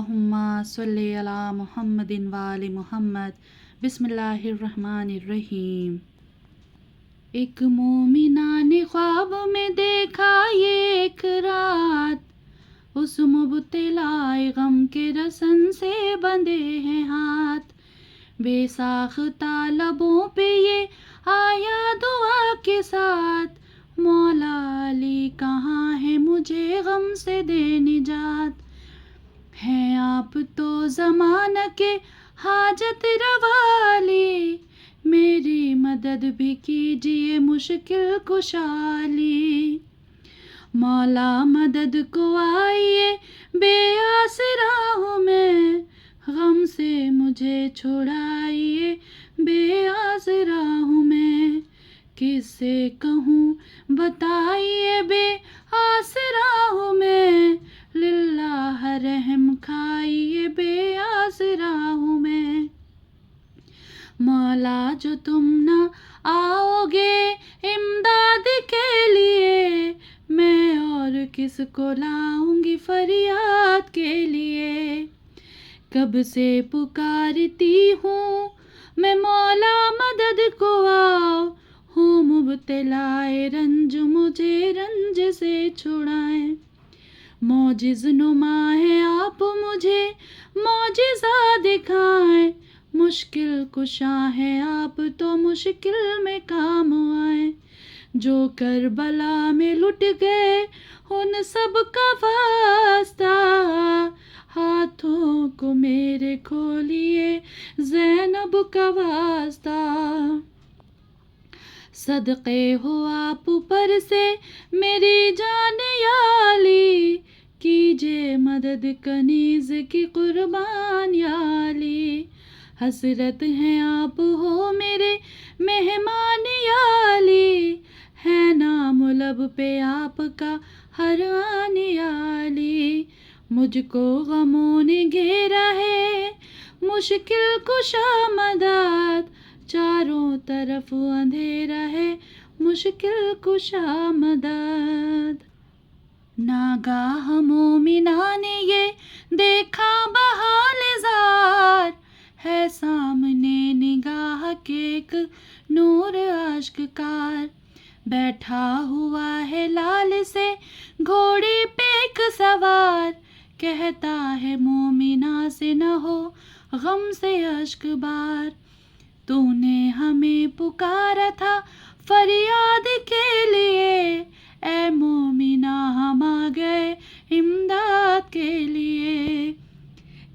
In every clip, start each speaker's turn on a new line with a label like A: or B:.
A: اللہم صلی علی محمد وآل محمد۔ بسم اللہ الرحمن الرحیم۔ ایک مومنہ نے خواب میں دیکھا یہ ایک رات، اس مبتلا غم کے رسن سے بندھے ہیں ہاتھ، بے ساختہ لبوں پہ یہ آیا دعا کے ساتھ، مولا علی کہاں ہے مجھے غم سے دے نجات، ہیں آپ تو زمانہ کے حاجت روا علی، میری مدد بھی کیجئے مشکل کشا علی، مولا مدد کو آئیے بے آسرا ہوں میں، غم سے مجھے چھڑائیے بے آسرا ہوں میں، کس سے کہوں بتائیے بے آسرا ہوں میں، للہ رحم کھائیے بے آسرا ہوں میں، مولا جو تم نہ آؤ گے امداد کے لیے، میں اور کس کو لاؤں گی فریاد کے لیے، کب سے پکارتی ہوں میں مولا مدد کو آؤ، ہوں مبتلا رنج مجھے رنج سے چھڑائیں، معجز نما ہے آپ مجھے معجزہ دکھائیں، مشکل کشا ہے آپ تو مشکل میں کام آئیں، جو کربلا میں لٹ گئے ان سب کا واسطہ، ہاتھوں کو میرے کھولیے زینب کا واسطہ، صدقے ہو آپ پر سے میری جان یا علی، کیجئے مدد کنیز کی قربان یا علی، حسرت ہیں آپ ہو میرے مہمان یا علی، ہے نام لب پہ آپ کا ہر آن یا علی، مجھ کو غموں نے گھیرا ہے مشکل کشا مدد، چاروں طرف اندھیرا ہے مشکل کشا مدد، ناگاہ مومنہ نے یہ دیکھا بحال زار، ہے سامنے نگاہ کے ایک نور اشکار، بیٹھا ہوا ہے لال سے گھوڑے پہ ایک سوار، کہتا ہے مومنہ سے نہ ہو غم سے اشک بار، تو نے ہمیں پکارا تھا فریاد کے لیے، اے مومنہ ہم آ گئے امداد کے لیے،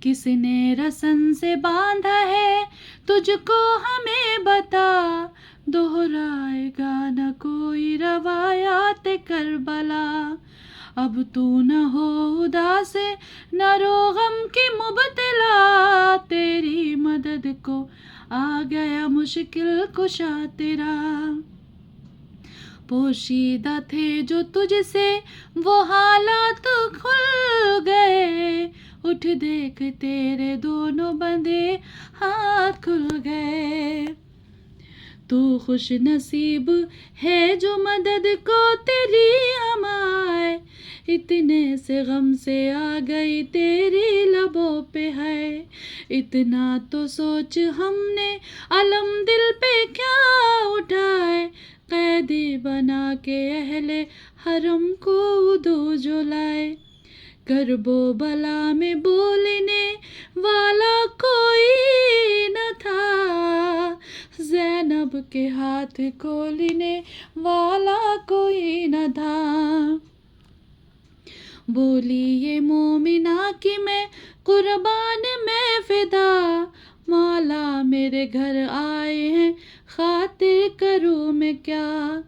A: کس نے رسن سے باندھا ہے تجھ کو ہمیں بتا، دہرائے گا نہ کوئی روایات کربلا، اب تو نہ ہو اداس نہ رو غم کی مبتلا، تیری مدد کو آ گیا مشکل کشا تیرا، پوشیدہ تھے جو تجھ سے وہ حالات کھل گئے، اٹھ دیکھ تیرے دونوں بندے ہاتھ کھل گئے، تو خوش نصیب ہے جو مدد کو تیری ہم آئے، اتنے سے غم سے آ گئی تیری لبوں پہ ہے، اتنا تو سوچ ہم نے علم دل پہ کیا اٹھائے، قیدی بنا کے اہل حرم کو ادو جو لائے، کرب و بلا میں بولنے والا کوئی نہ تھا، زینب کے ہاتھ کھولنے والا کوئی نہ تھا، بولی یہ مومنہ کہ میں قربان میں فدا، مولا میرے گھر آئے ہیں خاطر کروں میں کیا،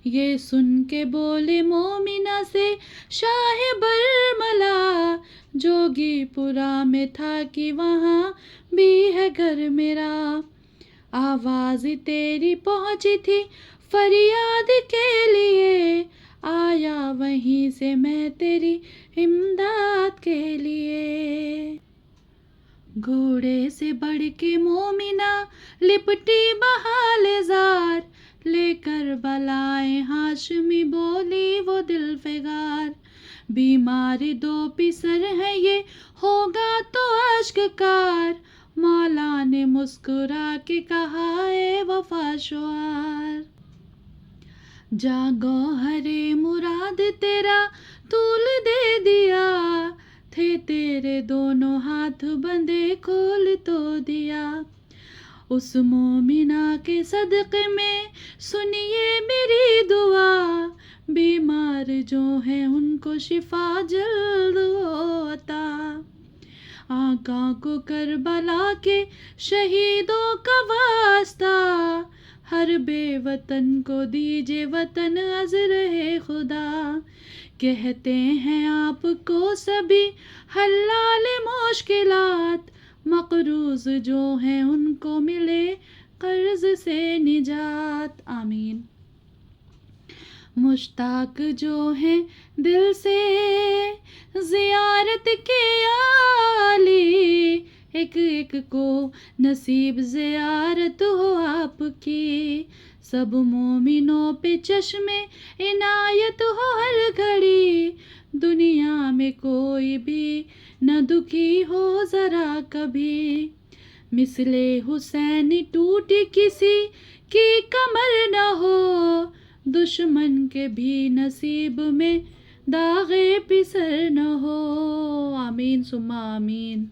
A: یہ سن کے بولے مومنہ سے شاہ برملا، جوگی پورا میں تھا کہ وہاں بھی ہے گھر میرا، آواز تیری پہنچی تھی فریاد کے لیے، آیا وہیں سے میں تیری امداد کے لیے، گھوڑے سے بڑھ کے مومنہ لپٹی بحال زار، لے کر بلائے ہاشمی بولی وہ دل فگار، بیمار دو پسر ہیں یہ ہوگا تو گلوکار، مولا نے مسکرا کے کہا اے وفا شعار، جا گوہر مراد تیرا طول دے دیا، تھے تیرے دونوں ہاتھ بندے کھول تو دیا، اس مومنہ کے صدقے میں سنیے میری دعا، بیمار جو ہیں ان کو شفا جلد ہو عطا، آقا کو کربلا کے شہیدوں کا واسطہ، ہر بے وطن کو دیجے وطن از رہے خدا، کہتے ہیں آپ کو سبھی حلال مشکلات، مقروض جو ہیں ان کو ملے قرض سے نجات، آمین۔ مشتاق جو ہیں دل سے زیارت کے عالی، ایک ایک کو نصیب زیارت ہو آپ کی، سب مومنوں پہ چشم عنایت ہو ہر گھڑی، دنیا میں کوئی بھی نہ دکھی ہو ذرا کبھی، مثل حسین ٹوٹی کسی کی کمر نہ ہو، دشمن کے بھی نصیب میں داغ پسر نہ ہو، آمین ثم آمین۔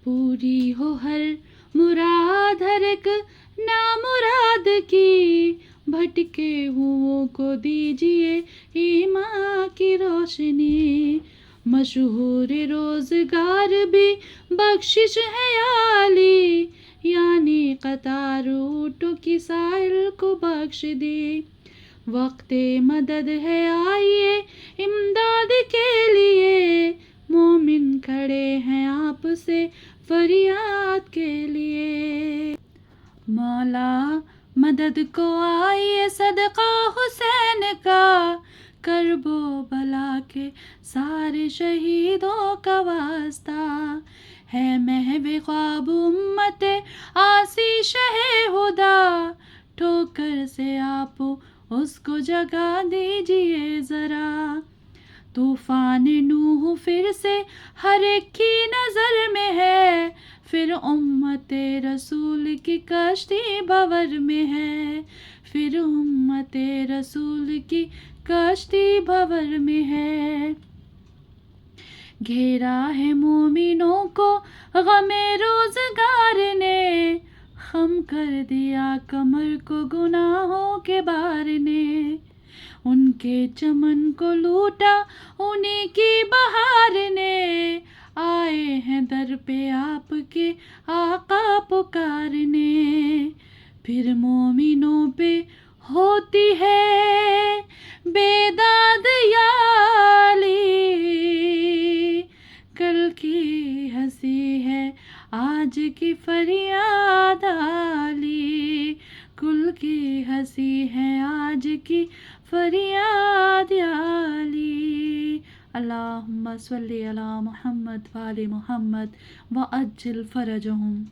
A: پوری ہو ہر مراد ہر ایک نامراد کی، بھٹکے ہوں کو دیجیے ایمان کی روشنی، مشہور روزگار بھی بخشش ہے عالی، یعنی قطار اونٹوں کی سائل کو بخش دی، وقت مدد ہے آئیے امداد کے لیے، مومن کھڑے ہیں آپ سے فریاد کے لیے، مولا مدد کو آئیے صدقہ حسین کا، کرب و بلا کے سارے شہیدوں کا واسطہ، ہے محو خواب امت آسی شہ ہدا، ٹھوکر سے آپ اس کو جگا دیجئے ذرا، طوفان نوح پھر سے ہر ایک کی نظر میں ہے، پھر امت رسول کی کشتی بھور میں ہے، پھر امت رسول کی کشتی بھور میں ہے، گھیرا ہے مومنوں کو غم روزگار نے، خم کر دیا کمر کو گناہوں کے بار نے، ان کے چمن کو لوٹا انہی کی بہار نے، آئے ہیں در پہ آپ کے آقا پکارنے، پھر مومنوں پہ ہوتی ہے بیداد یا علی، کل کی ہنسی ہے آج کی فریاد علی، کل کی ہنسی ہے آج کی فریاد علی، اللہم صلی علی محمد وآل محمد وعجل فرجہم۔